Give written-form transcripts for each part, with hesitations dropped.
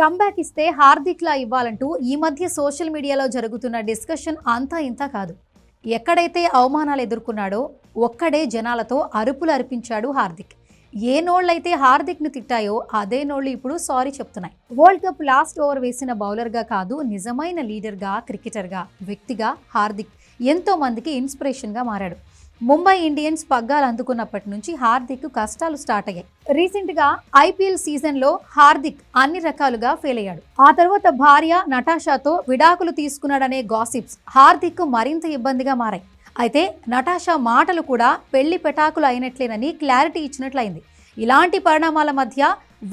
Comeback ఇస్తే హార్దిక్లా ఇవ్వాలంటూ ఈ మధ్య సోషల్ మీడియాలో జరుగుతున్న డిస్కషన్ అంతా ఇంత కాదు. ఎక్కడైతే అవమానాలు ఎదుర్కొన్నాడో ఒక్కడే జనాలతో అరుపులు అర్పించాడు హార్దిక్. ఏ నోళ్ళైతే హార్దిక్ను తిట్టాయో అదే నోళ్ళు ఇప్పుడు సారీ చెప్తున్నాయి. వరల్డ్ కప్ లాస్ట్ ఓవర్ వేసిన బౌలర్గా కాదు, నిజమైన లీడర్గా, క్రికెటర్గా, వ్యక్తిగా హార్దిక్ ఎంతో మందికి ఇన్స్పిరేషన్గా మారాడు. ముంబై ఇండియన్స్ పగ్గాలు అందుకున్నప్పటి నుంచి హార్దిక్ కష్టాలు స్టార్ట్ అయ్యాయి. రీసెంట్గా ఐపీఎల్ సీజన్లో హార్దిక్ అన్ని రకాలుగా ఫెయిల్ అయ్యాడు. ఆ తర్వాత భార్య నటాషాతో విడాకులు తీసుకున్నాడనే గాసిప్స్ హార్దిక్ మరింత ఇబ్బందిగా మారాయి. అయితే నటాషా మాటలు కూడా పెళ్లి పెటాకులు అయినట్లేనని క్లారిటీ ఇచ్చినట్లయింది. ఇలాంటి పరిణామాల మధ్య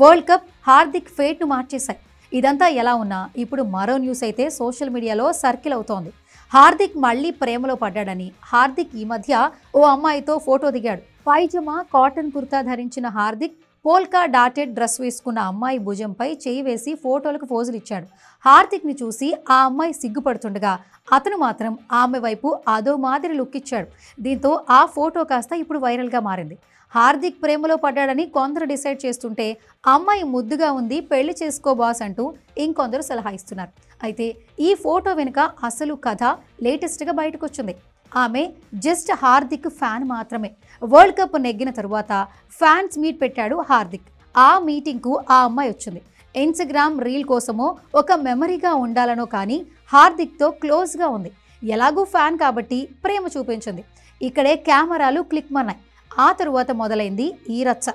వరల్డ్ కప్ హార్దిక్ ఫేట్ను మార్చేశాయి. ఇదంతా ఎలా ఉన్నా ఇప్పుడు మరో న్యూస్ అయితే సోషల్ మీడియాలో సర్కిల్ అవుతోంది. హార్దిక్ మళ్ళీ ప్రేమలో పడ్డాడని. హార్దిక్ ఈ మధ్య ఓ అమ్మాయితో ఫోటో దిగాడు. పైజమా, కాటన్ కుర్తా ధరించిన హార్దిక్ పోల్కా డాటెడ్ డ్రెస్ వేసుకున్న అమ్మాయి భుజంపై చేయి వేసి ఫోటోలకు పోజులు ఇచ్చాడు. హార్దిక్ని చూసి ఆ అమ్మాయి సిగ్గుపడుతుండగా అతను మాత్రం ఆమె వైపు అదో మాదిరి లుక్ ఇచ్చాడు. దీంతో ఆ ఫోటో కాస్త ఇప్పుడు వైరల్గా మారింది. హార్దిక్ ప్రేమలో పడ్డాడని కొందరు డిసైడ్ చేస్తుంటే అమ్మాయి ముద్దుగా ఉంది, పెళ్లి చేసుకో బాస్ అంటూ ఇంకొందరు సలహా ఇస్తున్నారు. అయితే ఈ ఫోటో వెనుక అసలు కథ లేటెస్ట్గా బయటకు వచ్చింది. ఆమె జస్ట్ హార్దిక్ ఫ్యాన్ మాత్రమే. వరల్డ్ కప్ నెగ్గిన తరువాత ఫ్యాన్స్ మీట్ పెట్టాడు హార్దిక్. ఆ మీటింగ్కు ఆ అమ్మాయి వచ్చింది. ఇన్స్టాగ్రామ్ రీల్ కోసమో ఒక మెమరీగా ఉండాలనో కానీ హార్దిక్తో క్లోజ్గా ఉంది. ఎలాగూ ఫ్యాన్ కాబట్టి ప్రేమ చూపించింది. ఇక్కడే కెమెరాలు క్లిక్ మన్నాయి. ఆ తరువాత మొదలైంది ఈ రచ్చ.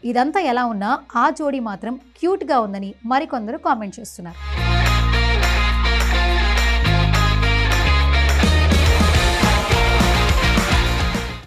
ఇదంతా ఎలా ఉన్నా ఆ జోడీ మాత్రం క్యూట్గా ఉందని మరికొందరు కామెంట్ చేస్తున్నారు.